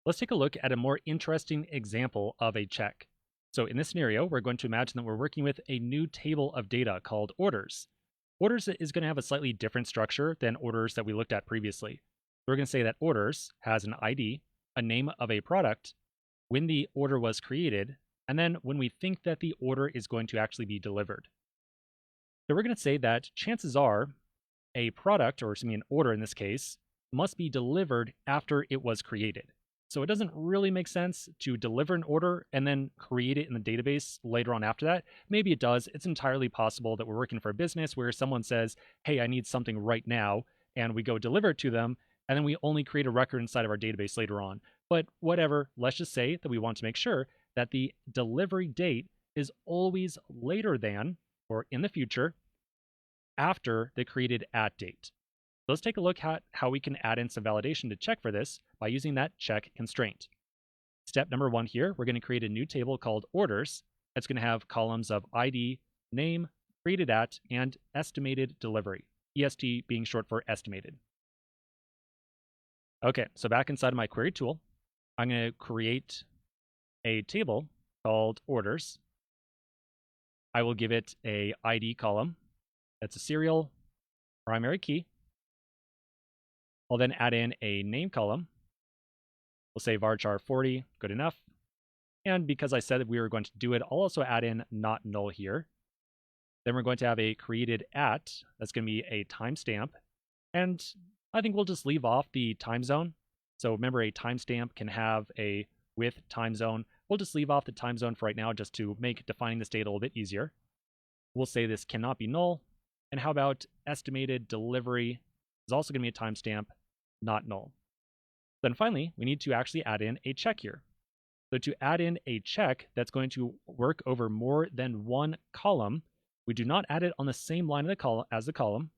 Let's take a look at a more interesting example of a check. So in this scenario, we're going to imagine that we're working with a new table of data called orders. Orders is going to have a slightly different structure than orders that we looked at previously. We're going to say that orders has an ID, a name of a product, when the order was created, and then when we think that the order is going to actually be delivered. So we're going to say that chances are a product, or an order in this case, must be delivered after it was created. So it doesn't really make sense to deliver an order and then create it in the database later on after that. Maybe it does. It's entirely possible that we're working for a business where someone says, hey, I need something right now, and we go deliver it to them, and then we only create a record inside of our database later on. But whatever, let's just say that we want to make sure that the delivery date is always later than, or in the future, after the created at date. Let's take a look at how we can add in some validation to check for this by using that check constraint. Step number 1 here, we're going to create a new table called orders. That's going to have columns of ID, name, created at, and estimated delivery. EST being short for estimated. Okay, so back inside of my query tool, I'm going to create a table called orders. I will give it a ID column. That's a serial primary key. I'll then add in a name column. We'll say varchar 40, good enough. And because I said that we were going to do it, I'll also add in not null here. Then we're going to have a created at, that's going to be a timestamp. And I think we'll just leave off the time zone. So remember, a timestamp can have a with time zone. We'll just leave off the time zone for right now just to make defining this data a little bit easier. We'll say this cannot be null. And how about estimated delivery is also going to be a timestamp, not null. Then finally, we need to actually add in a check here. So to add in a check that's going to work over more than one column, we do not add it on the same line of the column as the column.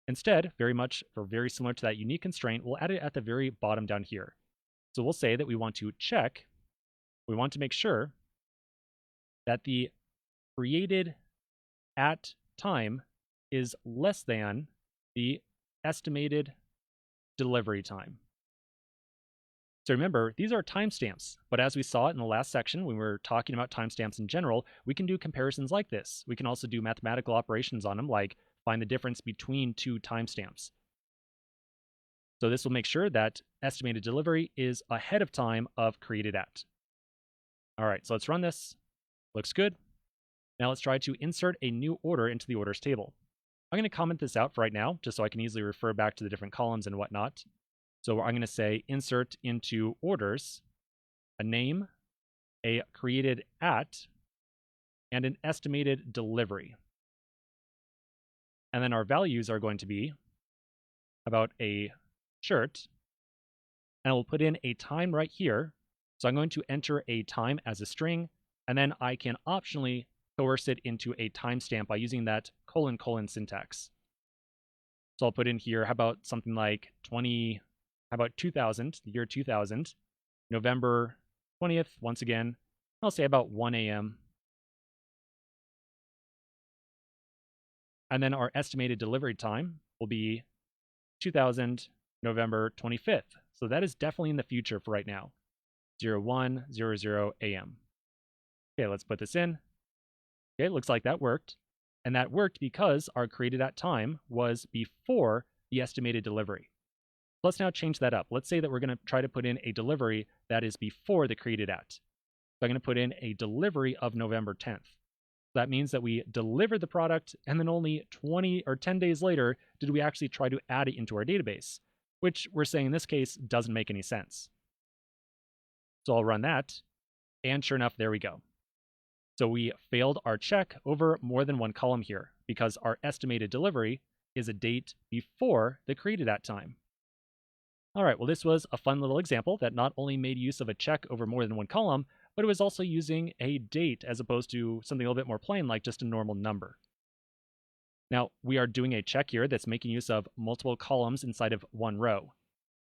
Instead, very similar to that unique constraint, we'll add it at the very bottom down here. So we'll say that we want to check, we want to make sure that the created at time is less than the estimated delivery time. So remember, these are timestamps, but as we saw it in the last section when we were talking about timestamps in general, we can do comparisons like this. We can also do mathematical operations on them, like find the difference between two timestamps. So this will make sure that estimated delivery is ahead of time of created at. All right, so let's run this. Looks good. Now let's try to insert a new order into the orders table. I'm going to comment this out for right now, just so I can easily refer back to the different columns and whatnot. So I'm going to say insert into orders, a name, a created at, and an estimated delivery. And then our values are going to be about a shirt, and we'll put in a time right here. So I'm going to enter a time as a string, and then I can optionally coerce it into a timestamp by using that : syntax. So I'll put in here, how about something like 2000, the year 2000, November 20th, once again, I'll say about 1 a.m. And then our estimated delivery time will be 2000, November 25th. So that is definitely in the future for right now, 0100 a.m. Okay, let's put this in. Okay, it looks like that worked. And that worked because our created at time was before the estimated delivery. Let's now change that up. Let's say that we're going to try to put in a delivery that is before the created at. So I'm going to put in a delivery of November 10th. That means that we delivered the product, and then only 20 or 10 days later did we actually try to add it into our database, which we're saying in this case doesn't make any sense. So I'll run that, and sure enough, there we go. So we failed our check over more than one column here because our estimated delivery is a date before the created at time. All right, well, this was a fun little example that not only made use of a check over more than one column, but it was also using a date as opposed to something a little bit more plain like just a normal number. Now, we are doing a check here that's making use of multiple columns inside of one row.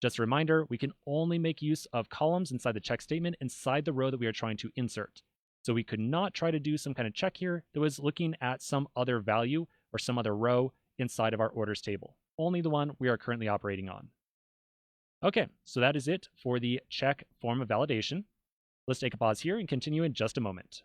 Just a reminder, we can only make use of columns inside the check statement inside the row that we are trying to insert. So we could not try to do some kind of check here that was looking at some other value or some other row inside of our orders table. Only the one we are currently operating on. Okay, so that is it for the check form of validation. Let's take a pause here and continue in just a moment.